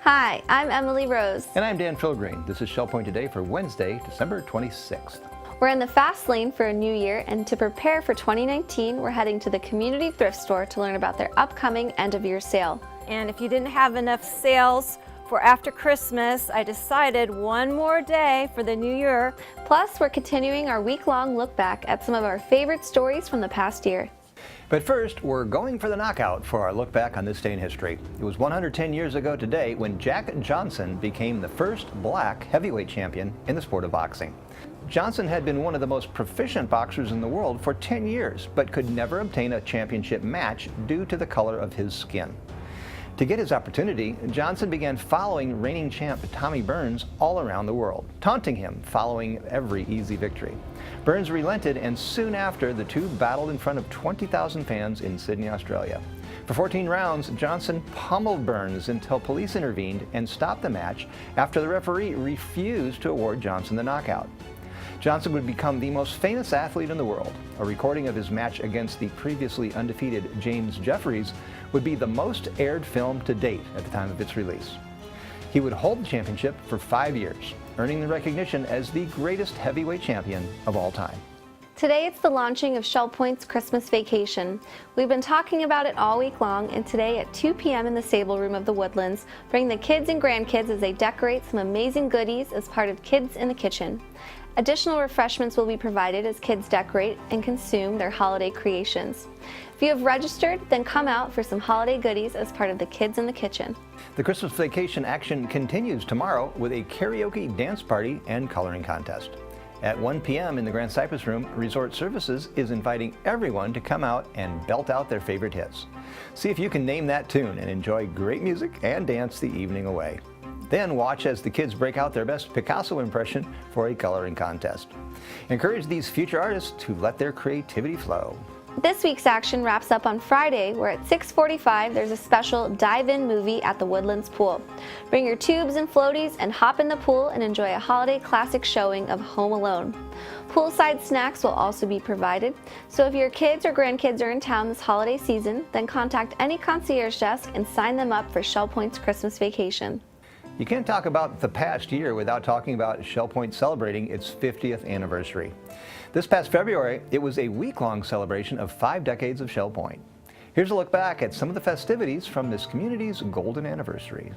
Hi, I'm Emily Rose. And I'm Dan Filgreen. This is Shell Point Today for Wednesday, December 26th. We're in the fast lane for a new year, and to prepare for 2019, we're heading to the Community Thrift Store to learn about their upcoming end-of-year sale. And if you didn't have enough sales for after Christmas, I decided one more day for the new year. Plus, we're continuing our week-long look back at some of our favorite stories from the past year. But first, we're going for the knockout for our look back on this day in history. It was 110 years ago today when Jack Johnson became the first black heavyweight champion in the sport of boxing. Johnson had been one of the most proficient boxers in the world for 10 years, but could never obtain a championship match due to the color of his skin. To get his opportunity, Johnson began following reigning champ Tommy Burns all around the world, taunting him following every easy victory. Burns relented, and soon after, the two battled in front of 20,000 fans in Sydney, Australia. For 14 rounds, Johnson pummeled Burns until police intervened and stopped the match after the referee refused to award Johnson the knockout. Johnson would become the most famous athlete in the world. A recording of his match against the previously undefeated James Jeffries would be the most aired film to date at the time of its release. He would hold the championship for 5 years, earning the recognition as the greatest heavyweight champion of all time. Today it's the launching of Shell Point's Christmas Vacation. We've been talking about it all week long, and today at 2 p.m. in the Sable Room of the Woodlands, bring the kids and grandkids as they decorate some amazing goodies as part of Kids in the Kitchen. Additional refreshments will be provided as kids decorate and consume their holiday creations. If you have registered, then come out for some holiday goodies as part of the Kids in the Kitchen. The Christmas Vacation action continues tomorrow with a karaoke dance party and coloring contest. At 1 p.m. in the Grand Cypress Room, Resort Services is inviting everyone to come out and belt out their favorite hits. See if you can name that tune and enjoy great music and dance the evening away. Then watch as the kids break out their best Picasso impression for a coloring contest. Encourage these future artists to let their creativity flow. This week's action wraps up on Friday, where at 6:45 there's a special dive-in movie at the Woodlands Pool. Bring your tubes and floaties and hop in the pool and enjoy a holiday classic showing of Home Alone. Poolside snacks will also be provided, so if your kids or grandkids are in town this holiday season, then contact any concierge desk and sign them up for Shell Point's Christmas Vacation. You can't talk about the past year without talking about Shell Point celebrating its 50th anniversary. This past February, it was a week-long celebration of 5 decades of Shell Point. Here's a look back at some of the festivities from this community's golden anniversary.